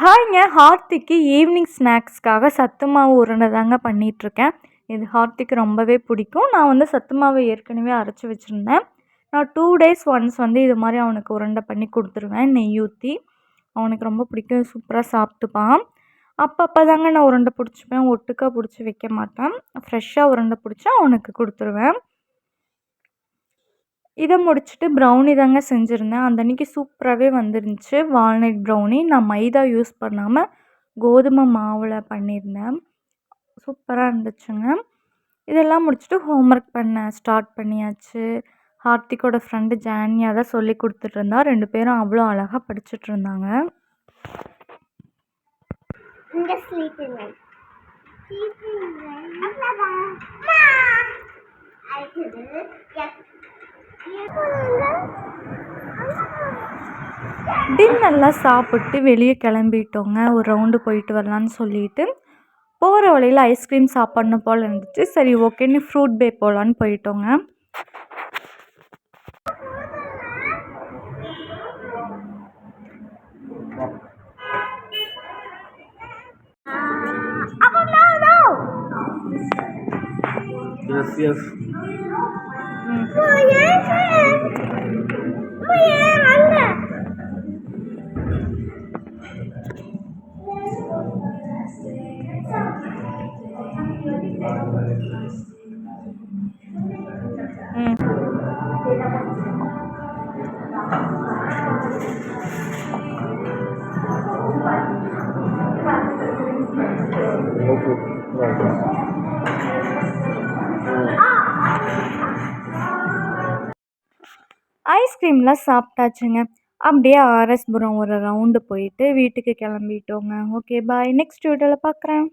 ஹாய்ங்க. ஹார்த்திக்கு evening ஸ்நாக்ஸ்க்காக சத்து மாவு உருண்டை தாங்க பண்ணிகிட்ருக்கேன். இது ஹார்த்திக்கு ரொம்பவே பிடிக்கும். நான் வந்து சத்து மாவு ஏற்கனவே அரைச்சி வச்சுருந்தேன். நான் 2 டேஸ் ஒன்ஸ் வந்து இது மாதிரி அவனுக்கு உருண்டை பண்ணி கொடுத்துருவேன் நெய் ஊற்றி. அவனுக்கு ரொம்ப பிடிக்கும், சூப்பராக சாப்பிட்டுப்பான். அப்பப்போ தாங்க நான் உருண்டை பிடிச்சிப்பேன், ஒட்டுக்கா பிடிச்சி வைக்க மாட்டேன். ஃப்ரெஷ்ஷாக உருண்டை பிடிச்சா அவனுக்கு கொடுத்துருவேன். இதை முடிச்சுட்டு ப்ரௌனி தாங்க செஞ்சுருந்தேன். அந்த அன்றைக்கி சூப்பராகவே வந்துருந்துச்சு வால்நட் ப்ரௌனி. நான் மைதா யூஸ் பண்ணாமல் கோதுமை மாவில் பண்ணியிருந்தேன். சூப்பராக இருந்துச்சுங்க. இதெல்லாம் முடிச்சுட்டு ஹோம்ஒர்க் பண்ண ஸ்டார்ட் பண்ணியாச்சு. ஹார்த்திக்கோட ஃப்ரெண்டு ஜானியா தான் சொல்லி கொடுத்துட்ருந்தா. 2 பேரும் அவ்வளோ அழகாக படிச்சுட்ருந்தாங்க. டின்னர்லாம் சாப்பிட்டு வெளியே கிளம்பிட்டோங்க. ஒரு ரவுண்டு போயிட்டு வரலான்னு சொல்லிட்டு போகிற வழியில் ஐஸ்கிரீம் சாப்பிட்ணும் போல் இருந்துச்சு. சரி ஓகேன்னு ஃப்ரூட் பே போகலான்னு போயிட்டோங்க. ஐஸ்கிரீம்லாம் சாப்பிட்டாச்சுங்க. அப்படியே ஆர்எஸ்புரம் ஒரு ரவுண்டு போயிட்டு வீட்டுக்கு கிளம்பிட்டோங்க. Okay bye. நெக்ஸ்ட் வீடியோவில் பார்க்குறேன்.